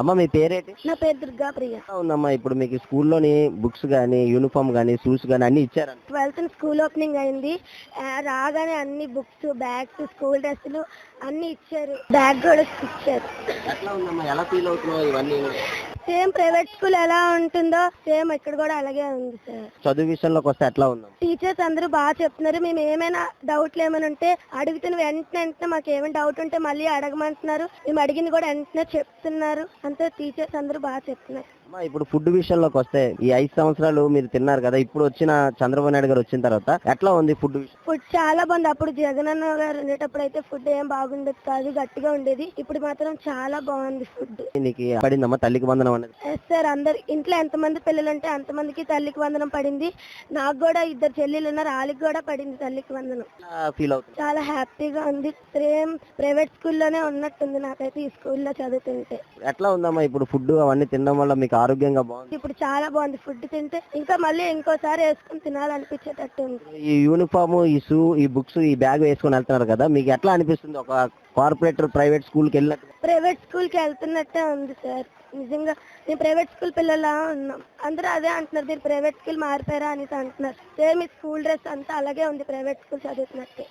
అమ్మ మీ పేరేంటి? నా పేరు దుర్గా ప్రియ. ఎలా ఉందమ్మా ఇప్పుడు మీకు స్కూల్లోని బుక్స్ గానీ, యూనిఫామ్ గానీ, షూస్ గానీ అన్ని ఇచ్చారంట. 12th స్కూల్ ఓపెనింగ్ అయింది. రాగానే అన్ని బుక్స్, బ్యాగ్స్, స్కూల్ డ్రెస్సులు అన్ని ఇచ్చారు. బ్యాగ్ కూడా ఇచ్చారు. ఎట్లా ఉందమ్మా? ఎలా ఫీల్ అవుతున్నావు ఇవన్నీ? సేమ్ ప్రైవేట్ స్కూల్ ఎలా ఉంటుందో సేమ్ ఇక్కడ కూడా అలాగే ఉంది సార్. చదువు విషయంలోకి వస్తే ఎట్లా ఉందా? టీచర్స్ అందరూ బాగా చెప్తున్నారు. మేము ఏమైనా డౌట్లు ఏమైనా ఉంటే అడుగుతున్న వెంటనే మాకు ఏమైనా డౌట్ ఉంటే మళ్ళీ అడగమంటున్నారు. మేము అడిగింది కూడా వెంటనే చెప్తున్నారు. అంతే టీచర్స్ అందరూ బాగా చెప్తున్నారు. అమ్మా ఇప్పుడు ఫుడ్ విషయంలోకి వస్తే ఈ 5 సంవత్సరాలు మీరు తిన్నారు కదా, ఇప్పుడు వచ్చిన చంద్రబాబు నాయుడు గారు వచ్చిన తర్వాత ఎట్లా ఉంది ఫుడ్ విషయం? ఫుడ్ చాలా బాగుంది. అప్పుడు జగనన్న గారు ఉండేటప్పుడు అయితే ఫుడ్ ఏం బాగుండేది కాదు, గట్టిగా ఉండేది. ఇప్పుడు మాత్రం చాలా బాగుంది ఫుడ్. నీకు పడిందమ్మా తల్లికి వందనం అనేది? ఎస్ సార్, అందరు ఇంట్లో ఎంతమంది పిల్లలు ఉంటే అంతమందికి తల్లికి వందనం పడింది. నాకు కూడా 2 చెల్లెలు ఉన్నారు, వాళ్ళకి కూడా పడింది తల్లికి వందనం. ఫీల్ అవుతుంది? చాలా హ్యాపీగా ఉంది. సేమ్ ప్రైవేట్ స్కూల్లోనే ఉన్నట్టుంది నాకైతే ఈ స్కూల్లో చదువుతుంటే. ఎట్లా ఉందమ్మా ఇప్పుడు ఫుడ్ అవన్నీ తినడం వల్ల మీకు ఆరోగ్యంగా బాగుంది? ఇప్పుడు చాలా బాగుంది. ఫుడ్ తింటే ఇంకా మళ్ళీ ఇంకోసారి వేసుకుని తినాలనిపించేటట్టు ఉంది. ఈ యూనిఫామ్, ఈ షూ, ఈ బుక్స్, ఈ బ్యాగ్ వేసుకుని వెళ్తున్నారు కదా, మీకు ఎట్లా అనిపిస్తుంది ఒక కార్పొరేటర్ ప్రైవేట్ స్కూల్ కి వెళ్ళినట్టు? ప్రైవేట్ స్కూల్ కి వెళ్తున్నట్టే ఉంది సార్. నిజంగా మేము ప్రైవేట్ స్కూల్ పిల్లలా ఉన్నాం. అందరూ అదే అంటున్నారు, మీరు ప్రైవేట్ స్కూల్ మారిపోయారా అనేసి అంటున్నారు. సేమ్ ఈ స్కూల్ డ్రెస్ అంతా అలాగే ఉంది, ప్రైవేట్ స్కూల్ చదువుతున్నట్టే.